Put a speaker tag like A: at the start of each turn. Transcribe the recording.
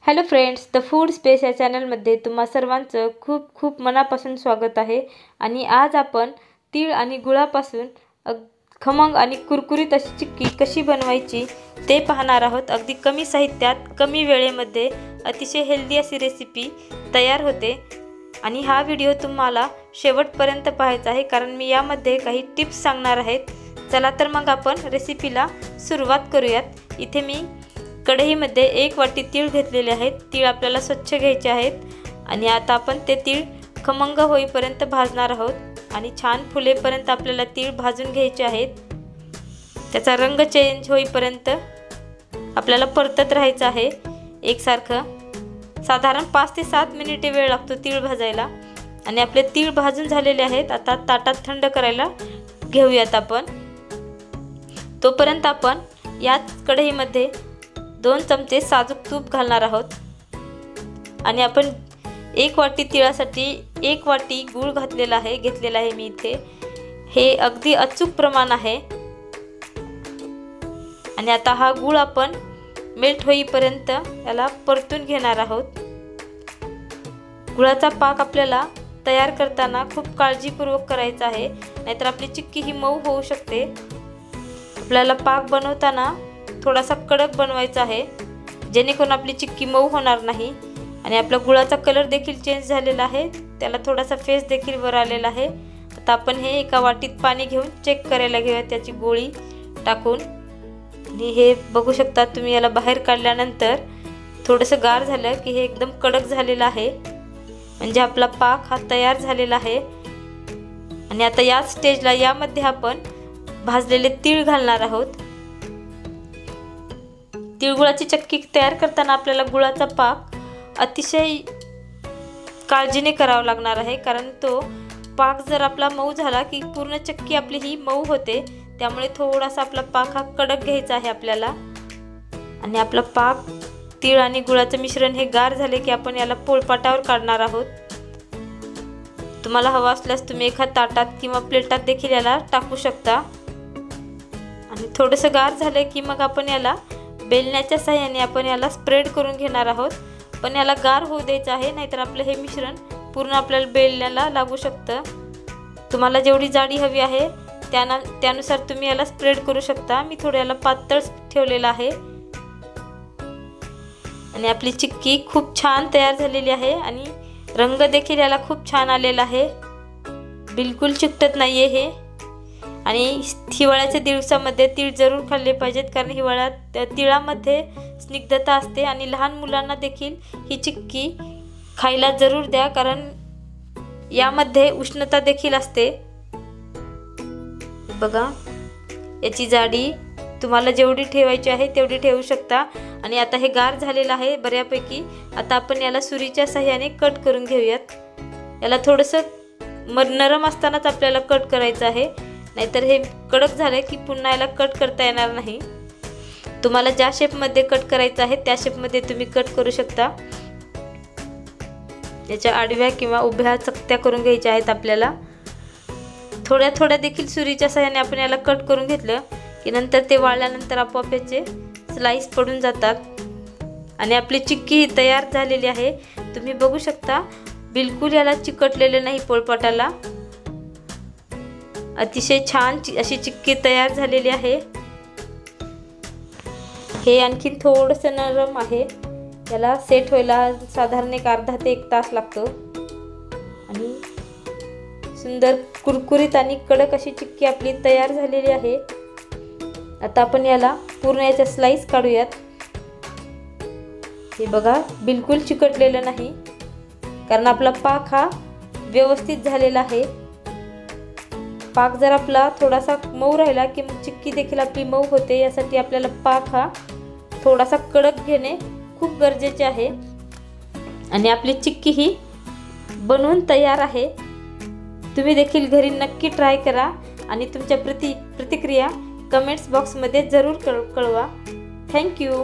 A: Hello friends, the food space या चॅनलमध्ये तुम्हा सर्वांचं खूप खूप मनापासून स्वागत आहे। आणि आज आपण तीळ आणि गुळापासून खमंग आणि कुरकुरीत अशी चिक्की कशी बनवायची ते पाहणार आहोत। अगदी कमी साहित्यात कमी वेळेमध्ये अतिशय हेल्दी अशी रेसिपी तयार होते। आणि हा व्हिडिओ तुम्हाला शेवटपर्यंत पाहायचा आहे, कारण मी यामध्ये काही टिप्स सांगणार आहे। चला तर मग आपण रेसिपीला सुरुवात करूयात। इथे मी कढईमध्ये 1 वाटी तीळ घेतलेले आहेत। तीळ आपल्याला स्वच्छ घ्यायचे आहेत आणि आता आपण ते तीळ खमंग होईपर्यंत भाजणार आहोत आणि छान फुलेपर्यंत आपल्याला तीळ भाजून घ्यायचे आहेत। त्याचा रंग चेंज होईपर्यंत आपल्याला परतत राहायचं आहे एकसारखं। साधारण 5 ते 7 मिनिटे वेळ लागतो तीळ भाजायला। आणि आपले तीळ भाजून झालेले आहेत। आता ताटात थंड करायला घेऊयात आपण। तोपर्यंत आपण याच कढईमध्ये 2 चमचे साजूक तूप घालणार आहोत आणि आपण 1 वाटी तिळासाठी 1 वाटी गूळ घेतलेला आहे मी इथे। हे अगदी अचूक प्रमाण आहे। आणि आता हा गूळ आपण मेल्ट होईपर्यंत याला परतून घेणार आहोत। गुळाचा पाक आपल्याला तयार करताना खूप काळजीपूर्वक करायचा आहे, नाहीतर आपली चिक्की ही मऊ होऊ शकते। आपल्याला पाक बनवताना थोडासा कडक बनवायचा आहे, जेणेकरून आपली चिक्की मऊ होणार नाही। आणि आपला गुळाचा कलर देखील चेंज झालेला आहे, त्याला थोडासा फेस देखील वर आलेला आहे। आता आपण हे एका वाटीत पाणी घेऊन चेक करायला घेऊया त्याची गोळी टाकून। आणि हे बघू शकता तुम्ही, याला बाहेर काढल्यानंतर थोडंसं गार झालं की हे एकदम कडक झालेलं आहे, म्हणजे आपला पाक हा तयार झालेला आहे। आणि आता या स्टेजला यामध्ये आपण भाजलेले तीळ घालणार आहोत। तिळगुळाची चक्की तयार करताना आपल्याला गुळाचा पाक अतिशय काळजीने करावा लागणार आहे, कारण तो पाक जर आपला मऊ झाला की पूर्ण चक्की आपली ही मऊ होते। त्यामुळे थोडासा आपला पाक हा कडक घ्यायचा आहे आपल्याला। आणि आपला पाक तीळ आणि गुळाचं मिश्रण हे गार झाले की आपण याला पोळपाटावर काढणार आहोत। तुम्हाला हवा असल्यास तुम्ही एका ताटात किंवा प्लेटात देखील याला टाकू शकता। आणि थोडंसं गार झाले की मग आपण याला बेलण्याच्या सहाय्याने आपण याला स्प्रेड करून घेणार आहोत। पण याला गार होऊ द्यायचं आहे, नाहीतर आपलं हे मिश्रण पूर्ण आपल्याला बेलण्याला लागू शकतं। तुम्हाला जेवढी जाडी हवी आहे त्यानुसार तुम्ही याला स्प्रेड करू शकता। मी थोडं याला पातळ ठेवलेलं आहे। आणि आपली चिक्की खूप छान तयार झालेली आहे आणि रंग देखील याला खूप छान आलेला आहे, बिलकुल चिकटत नाहीये हे। आणि हिवाळ्याच्या दिवसामध्ये तीळ जरूर खाल्ले पाहिजेत, कारण हिवाळ्यात तिळामध्ये स्निग्धता असते। आणि लहान मुलांना देखील ही चिक्की खायला जरूर द्या, कारण यामध्ये उष्णता देखील असते। बघा, याची जाडी तुम्हाला जेवढी ठेवायची आहे तेवढी ठेवू शकता। आणि आता हे गार झालेलं आहे बऱ्यापैकी। आता आपण याला सुरीच्या सहाय्याने कट करून घेऊयात। याला थोडंसं नरम असतानाच आपल्याला कट करायचं आहे, नाहीतर हे कडक झाले की पुन्हा याला कट करता येणार नाही। तुम्हाला ज्या शेपमध्ये कट करायचं आहे त्या शेपमध्ये तुम्ही कट करू शकता। याच्या आडव्या किंवा उभ्या चकत्या करून घ्यायच्या आहेत आपल्याला। थोड्या थोड्या देखील सुरीच्या सहाय्याने आपण याला कट करून घेतलं की नंतर ते वाळल्यानंतर आपोआप याचे स्लाइस पडून जातात। आणि आपली चिक्की ही तयार झालेली आहे। तुम्ही बघू शकता, बिलकुल याला चिकटलेले नाही पोळपाटाला। अतिशय छान अशी चिक्की तयार झालेली आहे। हे आणखीन थोडंसं नरम आहे, याला सेट व्हायला साधारण एक अर्धा ते 1 तास लागतो। आणि सुंदर कुरकुरीत आणि कडक अशी चिक्की आपली तयार झालेली आहे। आता आपण याला पूर्ण याच्या स्लाइस काढूयात। हे बघा, बिलकुल चिकटलेलं नाही, कारण आपला पाक हा व्यवस्थित झालेला आहे। पाक जर आपला थोडासा मऊ राहिला की मग चिक्की देखील आपली मऊ होते। यासाठी आपल्याला पाक हा थोडासा कडक घेणे खूप गरजेचे आहे। आणि आपली चिक्की ही बनवून तयार आहे। तुम्ही देखील घरी नक्की ट्राय करा आणि तुमच्या प्रतिक्रिया कमेंट्स बॉक्समध्ये जरूर कळवा। थँक्यू।